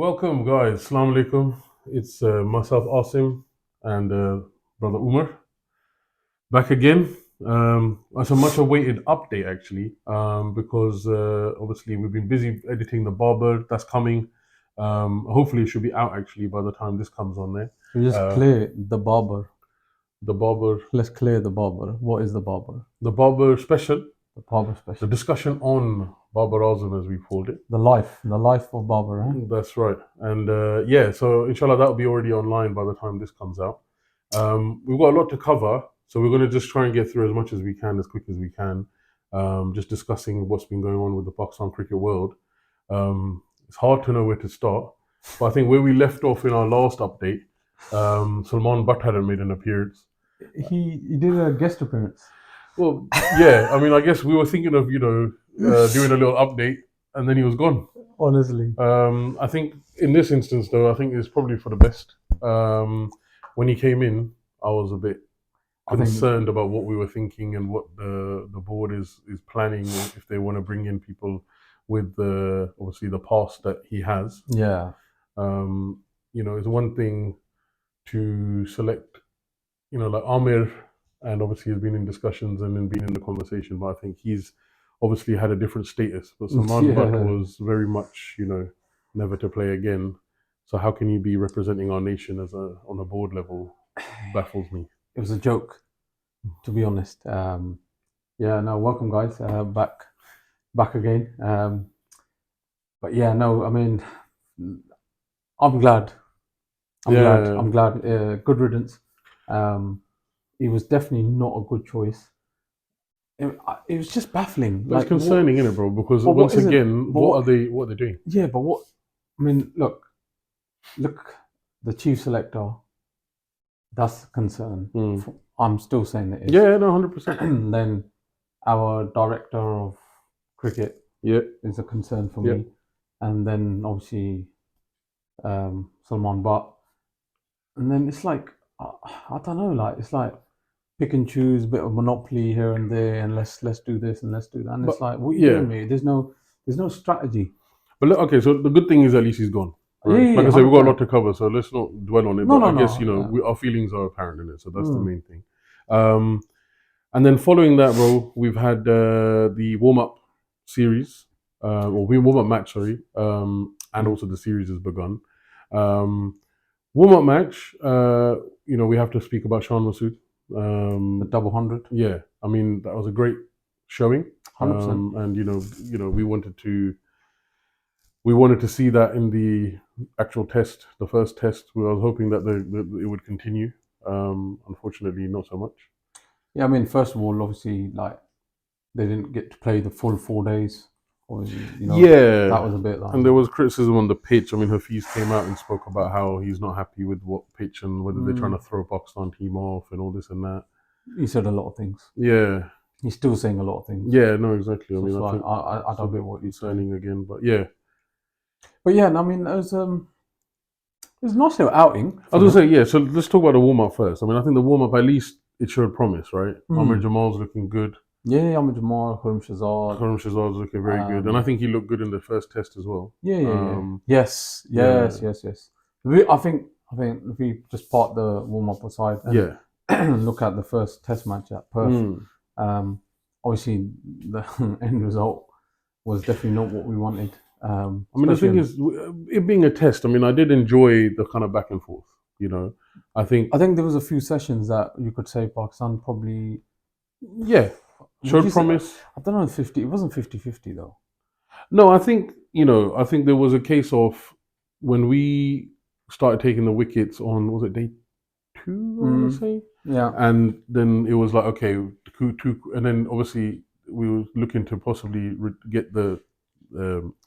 Welcome, guys. Assalamu alaikum. It's myself, Asim, and brother Umar back again. It's a much awaited update, actually, because obviously we've been busy editing the Barber that's coming. Hopefully, it should be out actually by the time this comes on there. We just Uh, clear the barber. the Barber, Let's clear the barber. What is the barber? the Barber special, The barber the special. discussion on Barber Azam, as we called it. The life of barber, eh? That's right. And yeah, so inshallah, that'll be already online by the time this comes out. We've got a lot to cover, so we're going to just try and get through as much as we can, as quick as we can. Just discussing what's been going on with the Pakistan cricket world. It's hard to know where to start, but I think where we left off in our last update, Salman Butt hadn't made an appearance. He did a guest appearance. Well, yeah, I mean, I guess we were thinking of doing a little update, and then he was gone. Honestly. I think in this instance, though, I think it's probably for the best. When he came in, I was a bit I think concerned about what we were thinking and what the board is planning if they want to bring in people with obviously the past that he has. yeah. It's one thing to select, like Amir, and obviously he's been in discussions and then been in the conversation, but I think he's obviously had a different status. But Salman Butt Yeah. was very much, never to play again. So how can you be representing our nation on a board level? Baffles me. It was a joke, to be honest. Yeah, no, welcome guys. Back again. But yeah, no, I mean I'm glad. Yeah. I'm glad. Good riddance. It was definitely not a good choice. It was just baffling. But it's concerning, isn't it, bro? Because but what once isn't- again, but what are they doing? Yeah, but what? I mean, look, the chief selector. That's a concern. I'm still saying that. Yeah, no, 100%. And then our director of cricket Yeah, is a concern for Yeah. me, and then obviously Salman Butt, and then it's like I don't know, like it's like pick and choose, a bit of monopoly here and there, and let's do this and let's do that, and it's like what are you doing, mate? There's no strategy. But look, okay, so the good thing is at least he's gone. Right? Yeah, Like I said, we've got a 100%. lot to cover, so let's not dwell on it. No, but no, I guess no. our feelings are apparent in it, so that's the main thing. And then following that, bro, we've had the warm up series, or warm up match, sorry, and also the series has begun. Warm up match, we have to speak about Shan Masood. The double 100. Yeah, I mean that was a great showing, 100%. and we wanted to see that in the actual test, the first test. I was hoping that it would continue. Unfortunately, not so much. Yeah, I mean, first of all, obviously, like they didn't get to play the full 4 days. Yeah, that was a bit like. And there was criticism on the pitch. I mean, Hafiz came out and spoke about how he's not happy with what pitch and whether they're trying to throw Pakistan team off and all this and that. He said a lot of things. Yeah, he's still saying a lot of things. Yeah, no, exactly. So I mean, it's I like, think I it's a don't bit know what he's concerning again, but yeah. But yeah, I mean, it was a nice little outing. I was gonna say, yeah. So let's talk about the warm up first. I mean, I think the warm up at least it showed promise, right? Amir Jamal's looking good. Yeah, Amir Jamal, Khurram Shahzad. Khurram Shahzad's looking very good, and I think he looked good in the first test as well. Yeah. Yes. I think if we just part the warm up aside and look at the first test match at Perth, obviously the end result was definitely not what we wanted. I mean, the thing is, it being a test, I mean, I did enjoy the kind of back and forth. I think there was a few sessions that you could say Pakistan probably showed promise. I don't know, 50. It wasn't 50-50 though. No, I think there was a case of when we started taking the wickets on, was it day 2? I want to say. Yeah. And then it was like, okay, and then obviously we were looking to possibly get the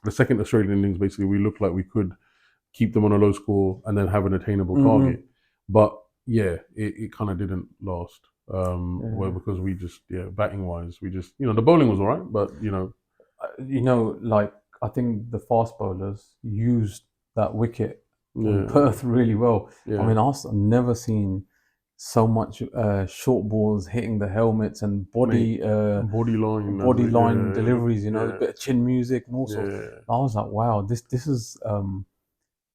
second Australian innings. Basically, we looked like we could keep them on a low score and then have an attainable target. But yeah, it kind of didn't last. Well, because we just batting wise, we just the bowling was all right, but like I think the fast bowlers used that wicket in Perth really well. I mean, I've never seen so much short balls hitting the helmets and body line deliveries. A bit of chin music and all sorts. I was like, wow, this is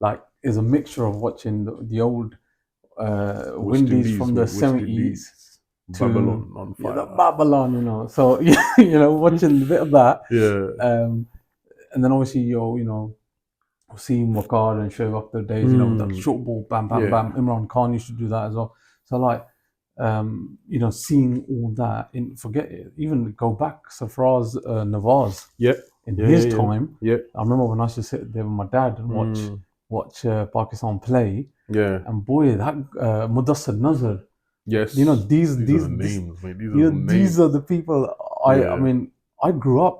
like is a mixture of watching the old West Windies Indies, from the mate, West 70s Indies, to Babylon on yeah, fire. the Babylon, you know. So watching a bit of that, Yeah. and then obviously seeing Wakar and Shoaib Akhtar days, that short ball, bam, bam, Yeah. bam. Imran Khan used to do that as well. So like, seeing all that, forget it, even go back, Sarfraz Nawaz. Yeah. In Yeah, his yeah, yeah. time, Yeah. I remember when I used to sit there with my dad and watch Pakistan play, Yeah. and boy, that Mudassir Nazar. Yes. These are the names, mate. These are the names. these are the people. I Yeah. mean, I grew up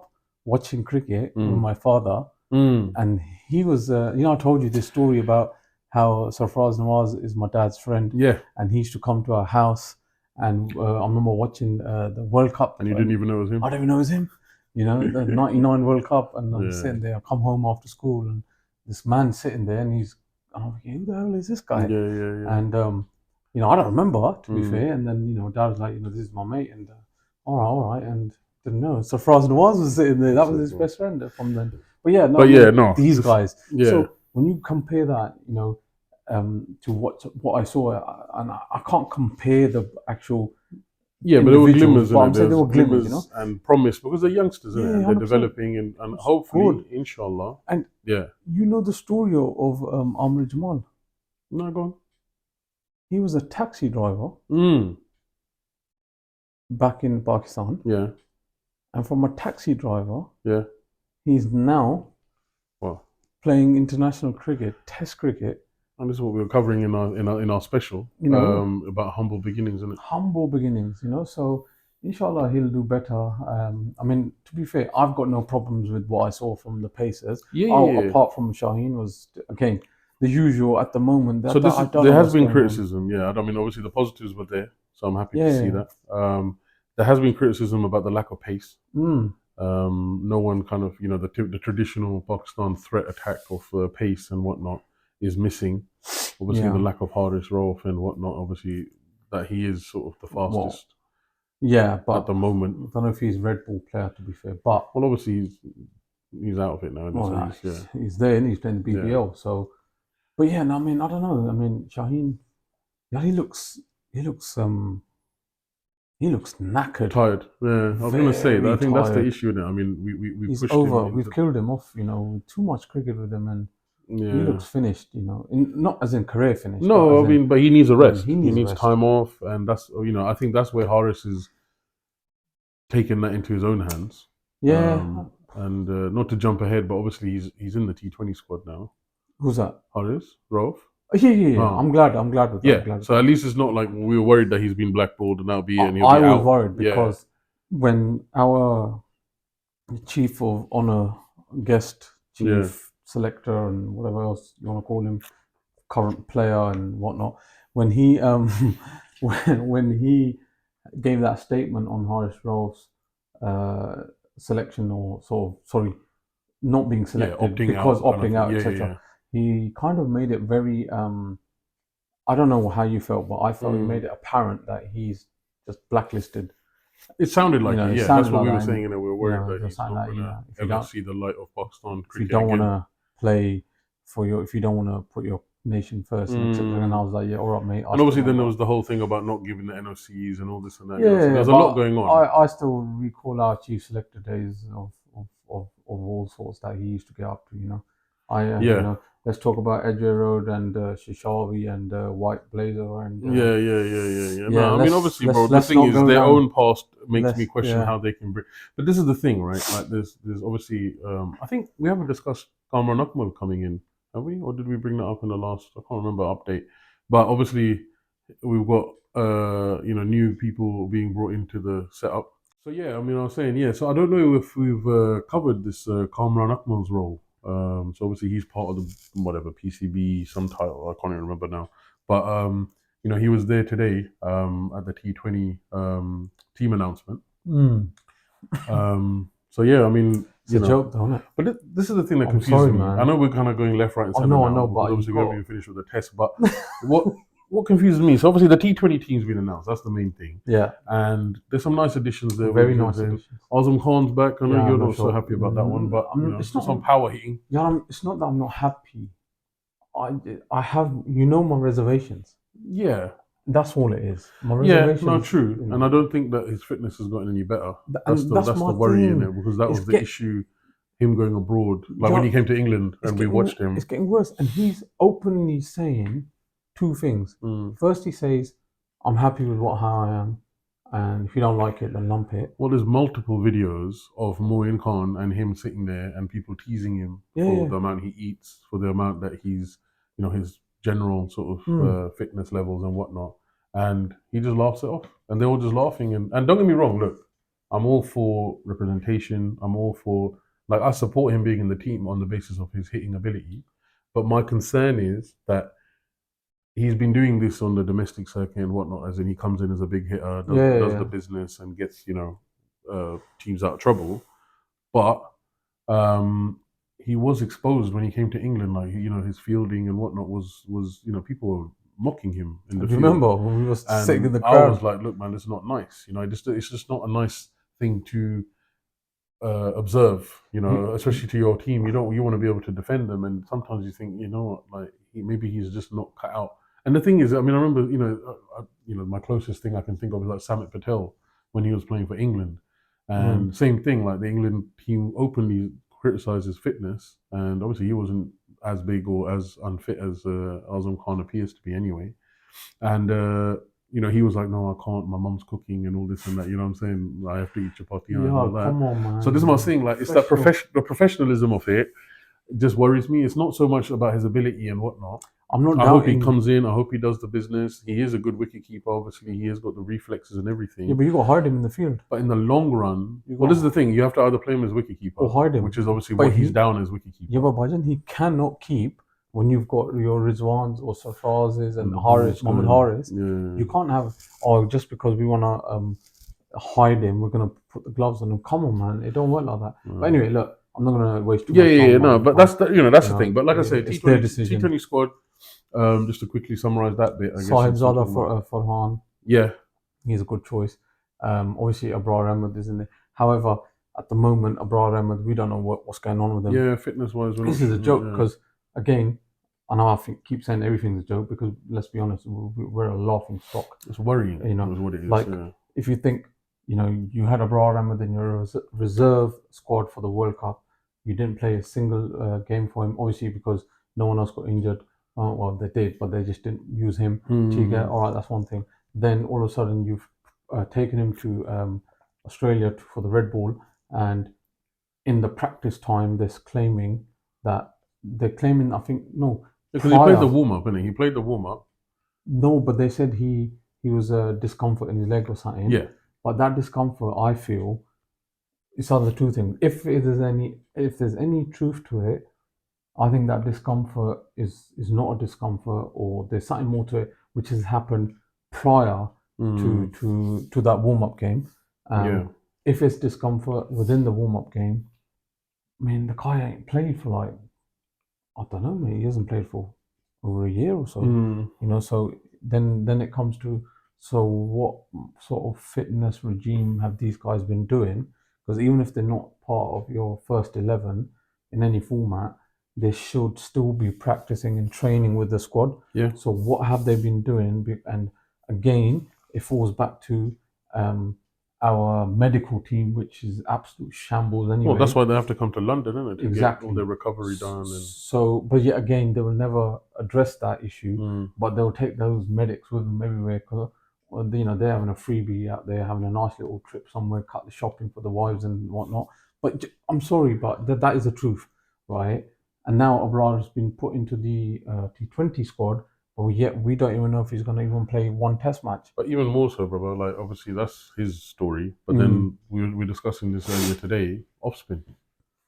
watching cricket with my father, and he was. I told you this story about how Sarfraz Nawaz is my dad's friend. Yeah. And he used to come to our house, and I remember watching the World Cup. And you didn't even know it was him? I didn't even know it was him. The '99 World Cup, and I'm sitting there. I come home after school, and this man sitting there, and I'm like, who the hell is this guy? Yeah. And I don't remember, to be fair. And then Dad was like, this is my mate, and all right, and didn't know. So Faraz Nawaz was sitting there. That was his best friend from then. But yeah, no, these guys. Yeah. So when you compare that, to what I saw, and I can't compare the actual. Yeah, but there were glimmers, but I'm saying there were glimmers, and promise, because they're youngsters, isn't it? And they're developing, and hopefully, inshallah. And yeah, the story of Amr Jamal. No, go on. He was a taxi driver back in Pakistan. Yeah. And from a taxi driver, he's now playing international cricket, Test cricket. And this is what we were covering in our special, about humble beginnings, isn't it? Humble beginnings, So inshallah he'll do better. I mean, to be fair, I've got no problems with what I saw from the Pacers. Apart from Shaheen was again the usual at the moment. There has been criticism. Yeah, I mean, obviously the positives were there, so I'm happy to see that. There has been criticism about the lack of pace. No one kind of, the traditional Pakistan threat attack of pace and whatnot is missing. Obviously, the lack of Haris Rauf and whatnot. Obviously, that he is sort of the fastest. But at the moment, I don't know if he's Red Bull player, to be fair. But obviously he's out of it now. He's there and he's playing the BBL. Yeah. So, but I mean, I don't know. I mean, Shaheen, he looks knackered, tired. Yeah, I was going to say that. I think that's the issue now. I mean, we he's pushed over. him. We've killed him off. Too much cricket with him, and he looks finished. Not as in career finished. No, but he needs a rest. He needs time off, and that's I think that's where Haris is taking that into his own hands. Yeah. And not to jump ahead, but obviously he's in the T20 squad now. Who's that? Haris Rauf. Yeah. I'm glad with that. Yeah. So at least it's not like we were worried that he's been blackballed and that'll be it. And he'll I be was out. worried because when our chief of honor, guest chief selector, and whatever else you want to call him, current player and whatnot, when he when he gave that statement on Haris Rauf's selection, or not being selected opting out, etc. He kind of made it very. I don't know how you felt, but I felt he made it apparent that he's just blacklisted. It sounded like it. That's what we were saying, and we were worried that he's not going to ever see the light of Pakistan cricket. If you don't want to play if you don't want to put your nation first, and I was like, yeah, all right, mate. And obviously, then there was the whole thing about not giving the NOCs and all this and that. So there's a lot going on. I still recall our chief selector days of all sorts that he used to get up to. Let's talk about Edgware Road and Shishawi and White Blazer and yeah. No, I mean, obviously, bro. The thing is, their own past makes me question how they can bring. But this is the thing, right? Like, there's obviously. I think we haven't discussed Kamran Akmal coming in, have we? Or did we bring that up in the last? I can't remember update. But obviously, we've got new people being brought into the setup. So I mean, I was saying So I don't know if we've covered this Kamran Akmal's role. So obviously he's part of the whatever PCB, some title, I can't even remember now. But he was there today at the T20 team announcement. So I mean, it's a joke, though, isn't it? But this is the thing that confuses me. Man. I know we're kind of going left, right, and center now. I know, but obviously we haven't even finished with the test. But what confuses me? So obviously the T20 team's been announced. That's the main thing. Yeah. And there's some nice additions there. Very nice additions. Azam Khan's back. I know you're not so happy about that one, but it's not some power hitting. Yeah, it's not that I'm not happy. I have, my reservations. Yeah, That's all it is. My yeah, no, reservations, true. And I don't think that his fitness has gotten any better. and that's That's the my worry in thing. it, because that It's was the get, issue. Him going abroad, like when yeah, he came to England it's and we watched it's him. getting worse. And he's openly saying two things. Mm. First, he says, "I'm happy with how I am, and if you don't like it, then lump it." Well, there's multiple videos of Moin Khan and him sitting there and people teasing him Yeah, for yeah. the amount he eats, for the amount that he's, his general sort of Mm. fitness levels and whatnot. And he just laughs it off. And they're all just laughing. And don't get me wrong, look, I'm all for representation. I'm all for, like, I support him being in the team on the basis of his hitting ability. But my concern is that he's been doing this on the domestic circuit and whatnot, as in he comes in as a big hitter, Yeah, does yeah. the business and gets, teams out of trouble. But he was exposed when he came to England, like, his fielding and whatnot was people were mocking him in the Do you field. remember when we were sitting in And the I was crowd? like, look, man, it's not nice. It's just not a nice thing to observe, especially to your team. You want to be able to defend them, and sometimes you think, like maybe he's just not cut out. And the thing is, I mean, I remember, my closest thing I can think of is like Samit Patel when he was playing for England, Mm. and same thing. Like the England team openly criticised his fitness, and obviously he wasn't as big or as unfit as Azam Khan appears to be anyway. And he was like, "No, I can't. My mum's cooking and all this and that." You know what I'm saying? I have to eat chapati and Yeah, all that. come on, So this is man. what I'm saying. Like, it's that the professionalism of it just worries me. It's not so much about his ability and whatnot. I'm not I hope he doubting. comes in. I hope he does the business. He is a good wicket keeper. Obviously, he has got the reflexes and Yeah, everything. but you got to hide him in the field. But in the long run, You well, this is got the thing. You have to either play him as wicket keeper, or hide him. which is obviously But what he's down as wicket keeper. Yeah, but Bhajan, he cannot keep when you've got your Rizwans or Sarfrazes and Mohammed Mohammed Haris. Yeah. You can't have, just because we want to hide him, we're going to put the gloves on him. Come on, man. It don't work like that. But anyway, look, I'm not going to waste too much time. No, but that's that's You the thing. But like I say, it's their T20 decision. T20 squad. Just to quickly summarize that bit, I guess. Sahibzada for Farhan, Yeah, he's a good choice. Obviously, Abrar Ahmed is in there. However, at the moment, Abrar Ahmed, we don't know what's going on with him. yeah, fitness wise, This is a joke because, again, I know keep saying everything's a joke because, let's be honest, we're a laughing stock. it's worrying. You know, is what it is. like if you think, you had Abrar Ahmed in your reserve squad for the World Cup, you didn't play a single game for him, obviously because no one else got injured. Well, they did, but they just didn't use him. Chiga, all right, that's one thing. Then all of a sudden you've taken him to Australia for the Red Ball, and in the practice time, they're claiming I think, no, because he played the warm up, didn't he? He played the warm up. No, but they said he was a discomfort in his leg or something. Yeah. But that discomfort, I feel, it's either two things. If there's any truth to it, I think that discomfort is not a discomfort, or there's something more to it which has happened prior to that warm up game. If it's discomfort within the warm up game, I mean, the guy ain't played for, like, I don't know, mate. He hasn't played for over a year or so. So then it comes to, so what sort of fitness regime have these guys been doing? Because even if they're not part of your first 11 in any format, they should still be practicing and training with the squad. Yeah. So what have they been doing? And again, it falls back to our medical team, which is absolute shambles anyway. Well, that's why they have to come to London, isn't it? To Exactly. get all their recovery done. And so, but yet again, they will never address that issue. But they'll take those medics with them everywhere because, they're having a freebie out there, having a nice little trip somewhere, cut the shopping for the wives and whatnot. But I'm sorry, but that is the truth, right? And now Abrar has been put into the T20 squad, but yet we don't even know if he's going to even play one test match. But even more so, brother, like, obviously that's his story. But then we're discussing this earlier today, off spin.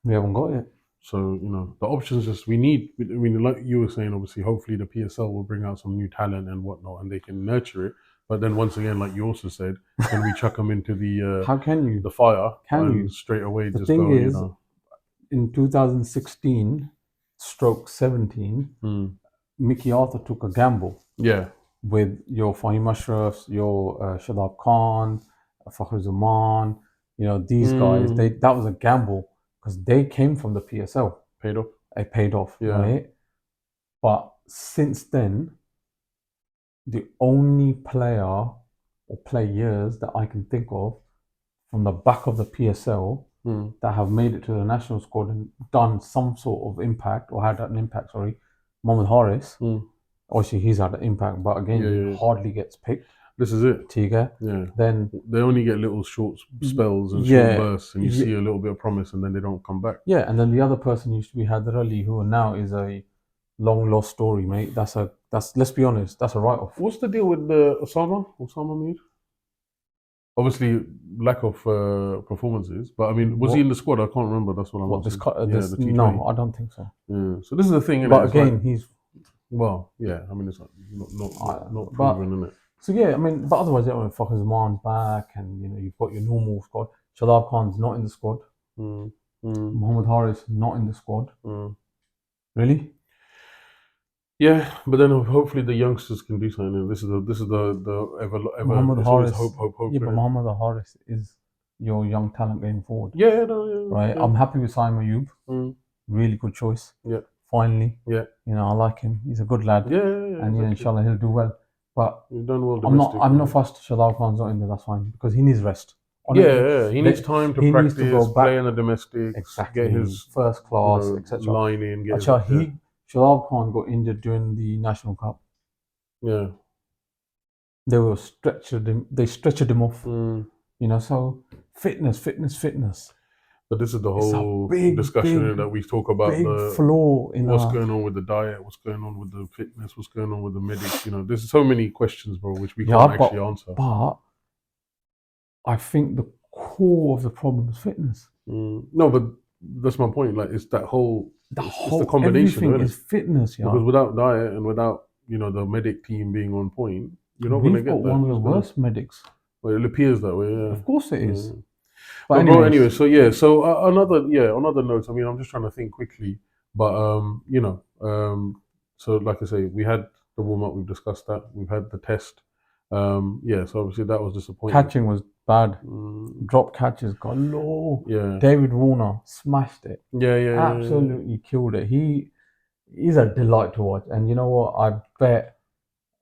We haven't got it. So, the options we need, I mean, like you were saying, obviously, hopefully the PSL will bring out some new talent and whatnot, and they can nurture it. But then once again, like you also said, can we chuck them into the how can you the fire? Can you straight away? The just thing go, is, in 2016/17, Mickey Arthur took a gamble. Yeah. With your Fahim Ashrafs, your Shadab Khan, Fakhri Zaman, these guys, that was a gamble because they came from the PSL. Paid off. It paid off, right? But since then, the only player or players that I can think of from the back of the PSL that have made it to the national squad and done some sort of impact or had an impact, sorry, Mohamed Haris. Obviously, he's had an impact, but again, he hardly gets picked. This is it. Tiga. Yeah. Then they only get little short spells and short bursts, and you see a little bit of promise, and then they don't come back. Yeah, and then the other person used to be Haider Ali, who now is a long lost story, mate. That's let's be honest, that's a write off. What's the deal with Osama Mir? Obviously, lack of performances, but I mean, was he in the squad? I can't remember. That's what I'm. What asking. this no, I don't think so. Yeah. So this is the thing, but again, he's well, yeah. I mean, it's not proven, isn't it? So yeah, I mean, but otherwise, Fakhar Zaman's back, and you know you've got your normal squad. Shadab Khan's not in the squad. Mohamed Haris not in the squad. Really? Yeah, but then hopefully the youngsters can do something. This is the ever Mohamed Haris. Hope. Yeah, but Mohamed Haris is your young talent going forward. Yeah, right. Yeah. I'm happy with Saim Ayoub. Really good choice. Yeah. Finally. Yeah. You know, I like him. He's a good lad. Yeah. And yeah, inshallah he'll do well. But he's done well. I'm not fussed. Shadab Khan's not in there. That's fine because he needs rest. Honestly, he needs time to practice, needs to go back, play in the domestic, get his first class, etc. Line in. Shadab Khan got injured during the National Cup. Yeah. They stretchered him off. You know, so fitness. But this is the whole discussion that we talk about the flaw in what's going on with the diet, what's going on with the fitness, what's going on with the medics. You know, there's so many questions, bro, which we can't actually answer. But I think the core of the problem is fitness. No, but that's my point. Like, it's that whole it's the combination. Everything is fitness, yeah. Because without diet and without the medic team being on point, you're not going to get that. We've got one of the worst medics. Well, it appears that way. Yeah. Of course it is. But anyway, so yeah, so on other notes, I mean, I'm just trying to think quickly, but so like I say, we had the warm up, we've discussed that, we've had the test, so obviously that was disappointing. Catching was bad. Drop catches got low. Yeah. David Warner smashed it. Yeah. Absolutely killed it. He's a delight to watch, and you know what? I bet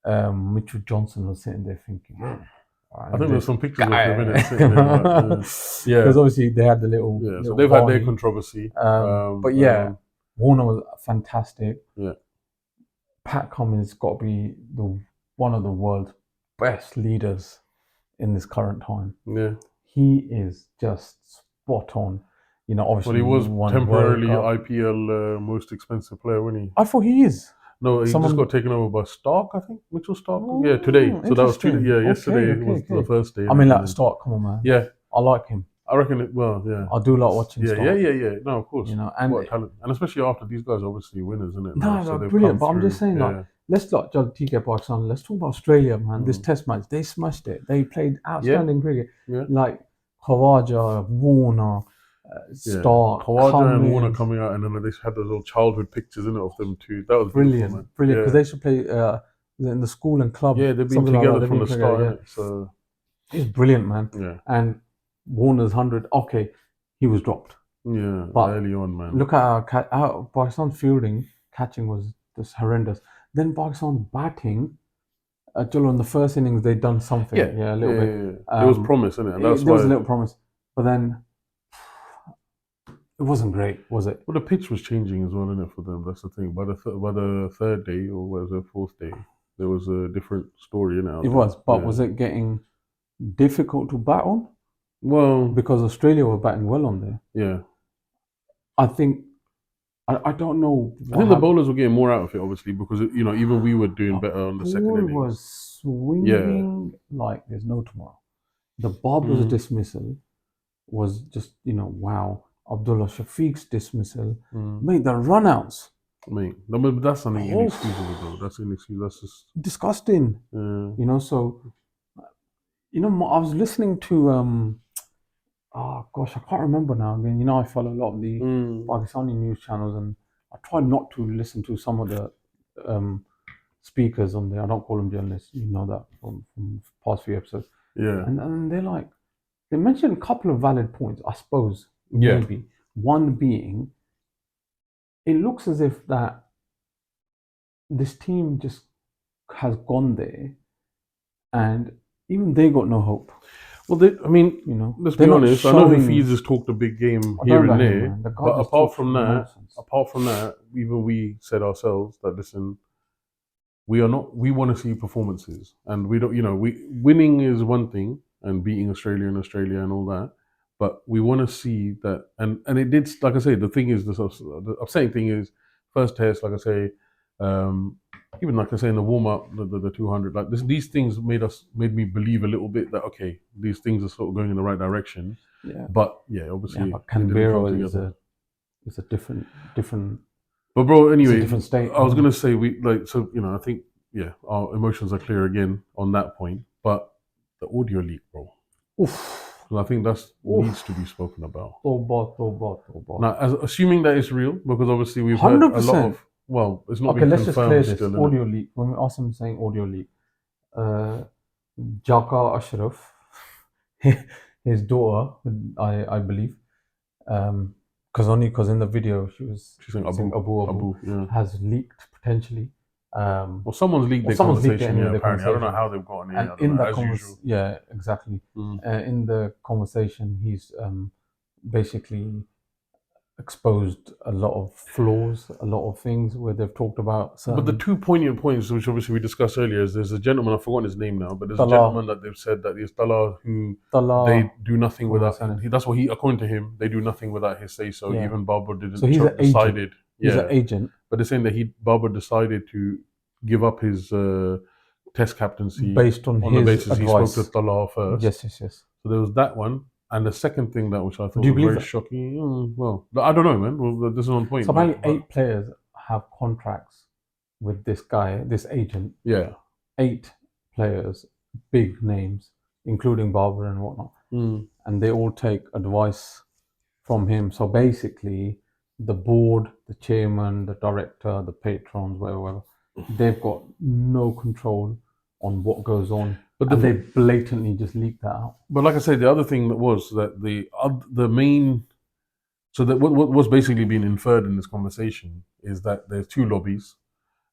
Mitchell Johnson was sitting there thinking. I think there's some pictures of him in it sitting there. Because obviously they had the little. Yeah, so they've had their controversy. But Warner was fantastic. Yeah. Pat Cummins got to be one of the world's best leaders in this current time. Yeah. He is just spot on. You know, obviously. Well, he was temporarily IPL most expensive player, wasn't he? I thought he is. No, he just got taken over by Stark, I think. Mitchell Stark. Yeah, today. So that was 2 days. Yeah, yesterday was the first day. I mean, like Stark, come on, man. Yeah. I like him. I reckon it, yeah. I do like watching Stark. Yeah. No, of course. You know, and what talent. And especially after these guys are obviously winners, isn't it? No, so brilliant. But I'm just saying, let's not judge TK Pakistan. Let's talk about Australia, man. This test match, they smashed it. They played outstanding cricket. Yeah. Like Khawaja, Warner, Stark, Khawaja and Warner coming out, and then they had those little childhood pictures in it of them too. That was brilliant, because they should play in the school and club. Yeah, they've been together from the start. So it's brilliant, man. Yeah, and Warner's 100. Okay, he was dropped. Yeah, but early on, man. Look at our Pakistan's fielding, catching was just horrendous. Then Pakistan's batting. In the first innings they'd done something. Yeah, a little bit. Yeah. There was promise, innit? And there was a little promise, but then. It wasn't great, was it? Well, the pitch was changing as well, innit, for them. That's the thing. By the third day, or was it fourth day, there was a different story, innit? It was, but was it getting difficult to bat on? Well, because Australia were batting well on there. Yeah. I think, I don't know. I think the bowlers were getting more out of it, obviously, because, even we were doing better on the second innings. The ball was swinging like there's no tomorrow. The Babra's dismissal was just, wow. Abdullah Shafiq's dismissal, mate, the runouts. Mate, that's something inexcusable, though. That's inexcusable. That's just disgusting. So, I was listening to, I can't remember now. Again, I follow a lot of the Pakistani news channels, and I try not to listen to some of the speakers on there. I don't call them journalists. You know that from past few episodes. Yeah. And they're like, they mentioned a couple of valid points, I suppose. Maybe one being, it looks as if that this team just has gone there, and even they got no hope. Well, I mean, You know, let's they're be not honest. I know showing. Hafiz has talked a big game I here don't know and about him, there, man. The guy but just talks nonsense. apart from that, even we said ourselves that listen, we are not. We want to see performances, and we don't. You know, we winning is one thing, and beating Australia and all that. But we want to see that, and it did. Like I say, the thing is, the upsetting thing is, first test. Like I say, um, even like I say in the warm up, the 200. Like these things made me believe a little bit that okay, these things are sort of going in the right direction. Yeah, But yeah, obviously but it didn't come Canberra together. is a different. But bro, It's a anyway, different state. I was gonna say we like so you know I think yeah our emotions are clear again on that point. But the audio leak, bro, Oof, 'cause I think that needs to oof. be spoken about. Toba. Now, assuming that it's real, because obviously we've heard a lot 100%. of well, it's not Okay, been let's just clear confirmed this. still, innit? Audio leak. When we ask him saying audio leak, uh, Jaka Ashraf, his daughter, I believe, because in the video she was She's saying saying Abu, yeah. has leaked potentially. Well, someone's leaked their Someone's leaked it conversation, anyway, yeah. their Apparently, I don't know conversation. how they've gotten in. And I don't in know, that as usual. yeah, exactly. Mm. In the conversation, he's basically exposed a lot of flaws, a lot of things where they've talked about But the certain two poignant points, which obviously we discussed earlier, is there's a gentleman, I've forgotten his name now, but there's a gentleman that they've said that is Tallah who they do nothing without. That's what he, according to him, they do nothing without his say so. Yeah. Even Barber didn't. So he's an decided. agent. He's an Yeah, agent but they're saying that Barber decided to give up his test captaincy based on the his basis advice. he spoke to Tallah first. Yes. So there was that one, and the second thing that which I thought Do you was believe very that? shocking. Well, I don't know, man. Well, this is on point. So apparently, but 8 players have contracts with this guy, this agent. yeah, 8 players, big names, including Barber and whatnot, and they all take advice from him. So basically, the board, the chairman, the director, the patrons, whatever, they've got no control on what goes on, but and they blatantly just leak that out. But like I said, the other thing that was that the main, so that what was basically being inferred in this conversation is that there's 2 lobbies,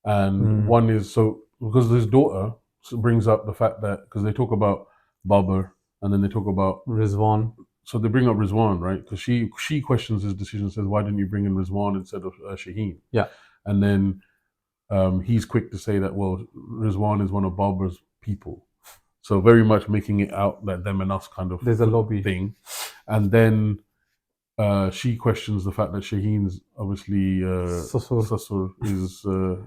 and one is so because his daughter brings up the fact that because they talk about Barber and then they talk about Rizwan. So they bring up Rizwan, right? Because she questions his decision, says, "Why didn't you bring in Rizwan instead of Shaheen?" Yeah, and then he's quick to say that Rizwan is one of Barber's people. So very much making it out that them and us kind of there's a lobby thing, and then she questions the fact that Shaheen's obviously Sassur is the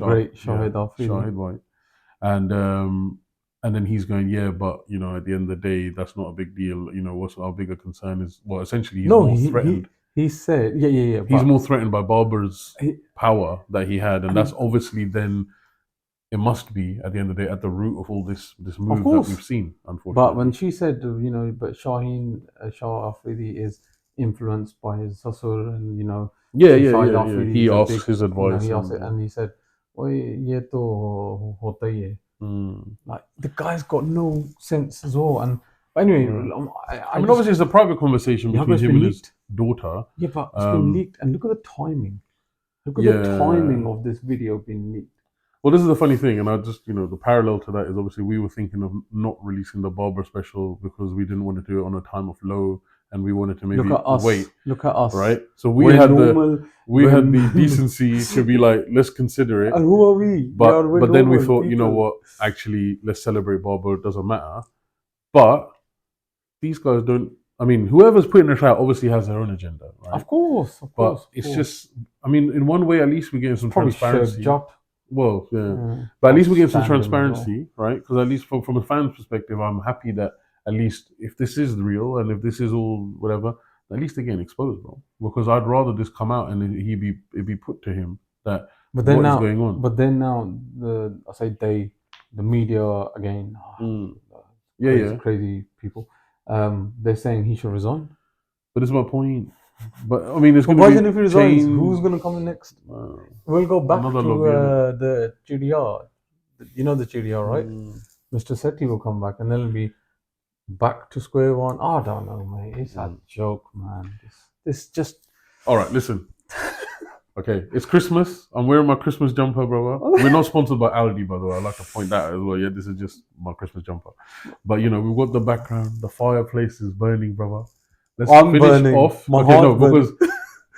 great Shahid Afridi. Shahid White, and then he's going but at the end of the day that's not a big deal. What's our bigger concern is essentially he's more threatened. He said yeah. He's more threatened by Barber's power that he had, and that's obviously then. It must be at the end of the day at the root of all this move that we've seen, unfortunately. But when she said, but Shaheen Shah Afridi is influenced by his Sassur, and he asks his advice, he asked it, and he said, "Ye to hota hi hai." Like the guy's got no sense as well. And but anyway, I mean, obviously it's a private conversation between him and his daughter. Yeah, but it's been leaked, and look at the timing. Look at the timing of this video being leaked. Well, this is the funny thing, and I just, the parallel to that is obviously we were thinking of not releasing the Barber special because we didn't want to do it on a time of low, and we wanted to maybe wait. Look at us, right? So we had the decency to be like, let's consider it. And who are we? But then we thought, you know what? Actually, let's celebrate Barber. It doesn't matter. But these guys don't. I mean, whoever's putting it out obviously has their own agenda, right? Of course. But it's just, I mean, in one way, at least we're getting some transparency. Well, yeah. But at least we're getting some transparency, right? Because at least from a fan's perspective, I'm happy that at least if this is real and if this is all whatever, at least they're getting exposed, bro. Because I'd rather this come out and it be put to him that what is going on. But then now the media again, crazy people, they're saying he should resign. But it's my point. But I mean, it's going to be if he resigns, who's going to come in next? We'll go back to the GDR. You know the GDR, right? Mr. Sethi will come back, and then it'll be back to square one. I don't know, mate. It's a joke, man. This just. All right, listen. Okay, it's Christmas. I'm wearing my Christmas jumper, brother. We're not sponsored by Aldi, by the way. I'd like to point that out as well. Yeah, this is just my Christmas jumper. But you know, we've got the background. The fireplace is burning, brother. Let's I'm finish burning. off. My Okay, no, heart's burning. because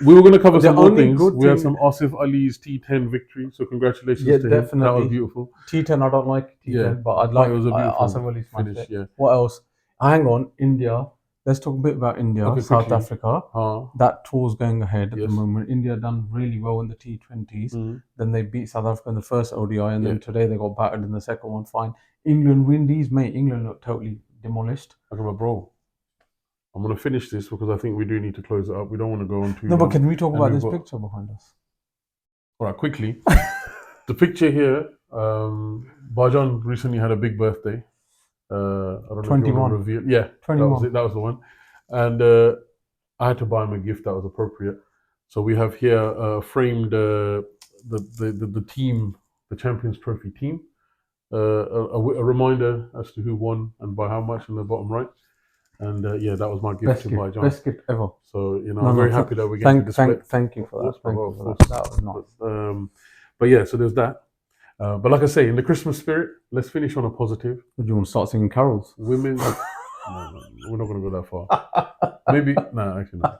we were going to cover The some more only things. good We had thing- some Asif Ali's T10 victory, so congratulations Yeah, to him. That was definitely. beautiful. T10, I don't like T10, Yeah, but I'd but like it was a beautiful Asif Ali smashed finish. it. Yeah. What else? Hang on, India. Let's talk a bit about India, Okay, South quickly. Africa. Huh? That tour's going ahead at Yes. the moment. India done really well in the T20s. Mhm. Then they beat South Africa in the first ODI, and then Yeah. today they got battered in the second one. Fine. England win these, mate. England look totally demolished. Okay, but bro, I'm going to finish this because I think we do need to close it up. We don't want to go on too No, long. but can we talk And about we've this got- picture behind us? All right, quickly. The picture here, Bajan recently had a big birthday. I don't know if you 21. want to reveal. Yeah, that 21. was it. That was the one. And I had to buy him a gift that was appropriate. So we have here framed the team, the Champions Trophy team. A reminder as to who won and by how much in the bottom right. And yeah, that was my gift to Bajan. Best gift ever. So you know, No, I'm no, very th- happy that we get to display. Thank you for that. Of course, Thank brother, you of for course. that. That was nice. But yeah, so there's that. But like I say, in the Christmas spirit, let's finish on a positive. Would you want to start singing carols? Women, no, we're not going to go that far. Maybe, no, actually no.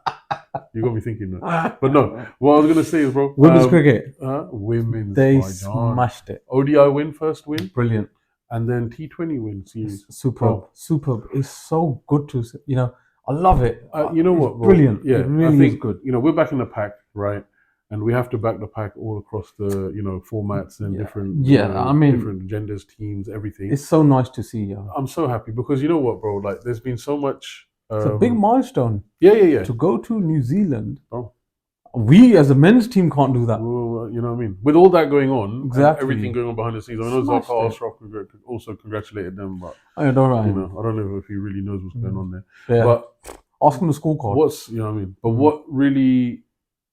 You got me thinking that. But no, what I was going to say is, bro, Women's cricket, women's, they by John. smashed it. ODI win, first win, Brilliant. and then T20 win series. Superb. Oh. Superb. It's so good to see. You know, I love it. You know It's what, bro? brilliant. Yeah, It really I think, is good. You know, we're back in the pack, right? And we have to back the pack all across the, you know, formats and Yeah. different, Yeah, you know, I mean, different genders, teams, everything. It's so nice to see. Yeah. I'm so happy because you know what, bro? Like, there's been so much. It's a big milestone Yeah. to go to New Zealand. Oh. We as a men's team can't do that. Well, you know what I mean? With all that going on, and Exactly. everything going on behind the scenes. I know Smashed Zaka it. Ashraf also congratulated them, but I don't know. you know, I don't know if he really knows what's going on there. Yeah. But Ask him the scorecard. what's you know what I mean? But what really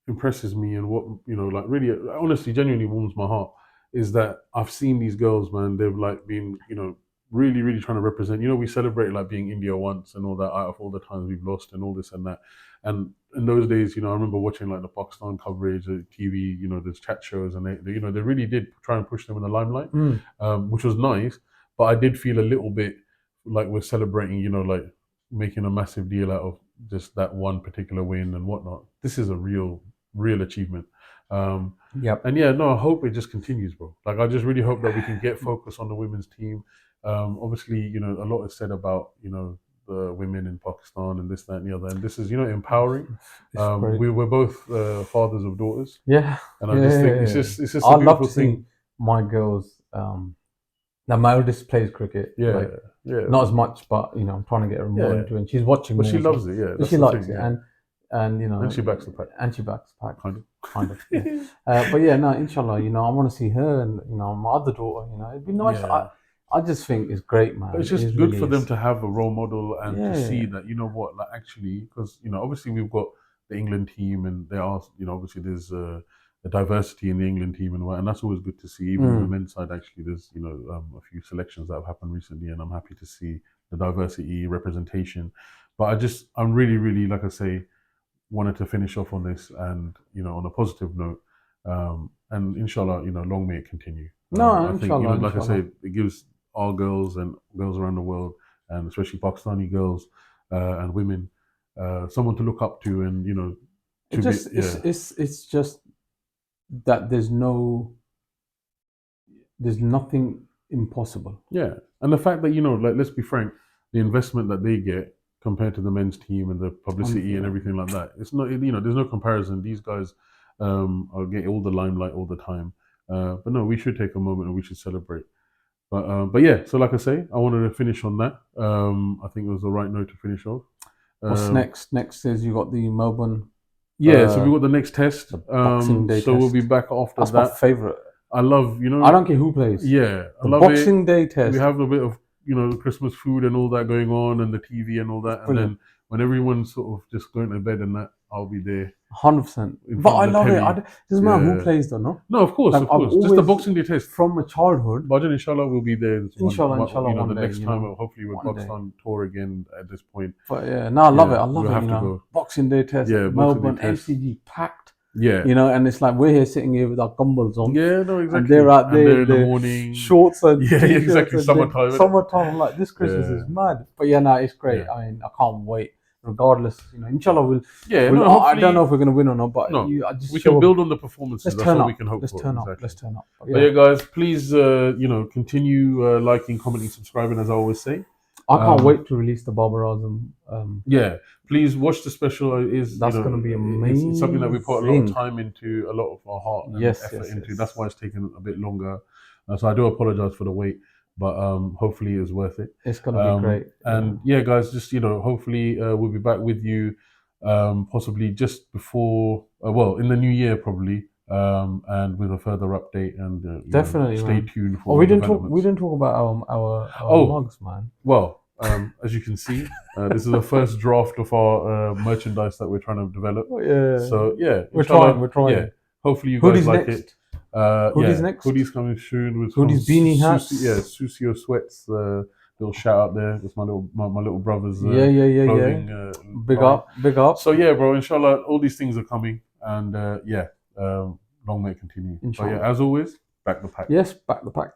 impresses me and what you know, like really, honestly, genuinely warms my heart is that I've seen these girls, man. They've like been, you know, really trying to represent. You know, we celebrate like being India once and all that out of all the times we've lost and all this and that. And in those days, you know, I remember watching like the Pakistan coverage, the TV, you know, there's chat shows, and they you know, they really did try and push them in the limelight, which was nice. But I did feel a little bit like we're celebrating, you know, like making a massive deal out of just that one particular win and whatnot. This is a real achievement. Yep. And yeah, no, I hope it just continues, bro. Like, I just really hope that we can get focus on the women's team. Obviously, you know, a lot is said about, you know, the women in Pakistan and this, that, and the other. And this is, you know, empowering. We're both fathers of daughters. Yeah. And I just think it's just a I'd love beautiful to thing. see my girls. Now my oldest plays cricket. Yeah, like, yeah. not as much, but you know, I'm trying to get her more Yeah. into it. And she's watching. But more, she so- loves it, yeah. But that's she the likes thing, it, yeah. and you know, And she backs the pack. and she backs the pack. Kind of. Kind of. Yeah. But yeah, no, inshallah, you know, I want to see her and you know my other daughter. You know, it'd be nice. Yeah. I just think it's great, man. But it's just It good really for them is. to have a role model and to Yeah. see that, you know what, like actually, because, you know, obviously we've got the England team and there are, you know, obviously there's a diversity in the England team and that's always good to see. Even on the men's side, actually, there's, you know, a few selections that have happened recently and I'm happy to see the diversity, representation. But I'm really, like I say, wanted to finish off on this and, you know, on a positive note. And inshallah, you know, long may it continue. No, I think, you know, inshallah, like I inshallah. say, it gives our girls and girls around the world, and especially Pakistani girls and women, someone to look up to, and you know, It just it's just that there's nothing impossible. yeah. And the fact that, you know, like, let's be frank, the investment that they get compared to the men's team and the publicity and everything like that, it's not, you know, there's no comparison. These guys are getting all the limelight all the time. But no, we should take a moment and we should celebrate. But yeah, so like I say, I wanted to finish on that. I think it was the right note to finish off. What's next? Next is you got the Melbourne. Yeah, so we got the next test. Boxing Day so we'll test. be back after That's my that. favorite. I love, you know. I don't care who plays. Yeah, I The love Boxing it. Day test. We have a bit of, you know, Christmas food and all that going on, and the TV and all that. And Brilliant. then when everyone's sort of just going to bed and that, I'll be there. 100%. In But front I of the love it. telly. Doesn't matter Yeah. who plays though, no? No, of course, Like, of course. I've Just the always- Boxing Day test. From my childhood. Bajan, inshallah, we'll be there. Inshallah, you know, one the day, next you time, know. hopefully, with One day. Pakistan tour again at this point. But yeah, no, I love Yeah, it. I love we'll it. have You to know, go. Boxing Day test. Yeah, Boxing Melbourne Day test. MCG packed. Yeah. You know, and it's like we're here sitting here with our gumbals on, Yeah, no, exactly. and they're out And there they're in in the their morning. shorts and Yeah, t-shirts exactly. and Summertime, innit? summertime. I'm like, this Christmas is Yeah. mad. But yeah, no, it's great. Yeah. I mean, I can't wait. Regardless, you know, inshallah, Yeah, we'll no, I hopefully don't know if we're gonna win or not, but no. I just We show can up. build on the performances. Let's That's turn all up. we can hope Let's for. turn up. Exactly. Let's turn up. But But yeah, guys, please, you know, continue liking, commenting, subscribing, as I always say. I can't wait to release the Babar Azam. Yeah, please watch the special. It is That's you know, gonna be it's something that we put a lot of amazing. time into, a lot of our heart and Yes, effort yes, into. yes. That's why it's taken a bit longer. So I do apologize for the wait, but hopefully it was worth it. It's gonna be great. And yeah, guys, just you know, hopefully we'll be back with you possibly just before, well, in the new year probably, and with a further update. And you know, Definitely, stay man. tuned for Oh, more we developments. didn't talk about our Oh. mugs, man. Well, as you can see, this is the first draft of our merchandise that we're trying to develop. Oh, yeah. So yeah, We're inshallah, trying. We're trying. Yeah, hopefully you guys Hoodies like next. it. Hoodies Yeah, next. hoodies coming soon with Hoodies, some beanie hats. Susio sweats. Little shout out there. It's my little brother's Yeah. clothing. Big line. up, big up. So yeah, bro. Inshallah, all these things are coming, and long may it continue. But Inshallah. yeah, as always, back the pack. Yes, back the pack.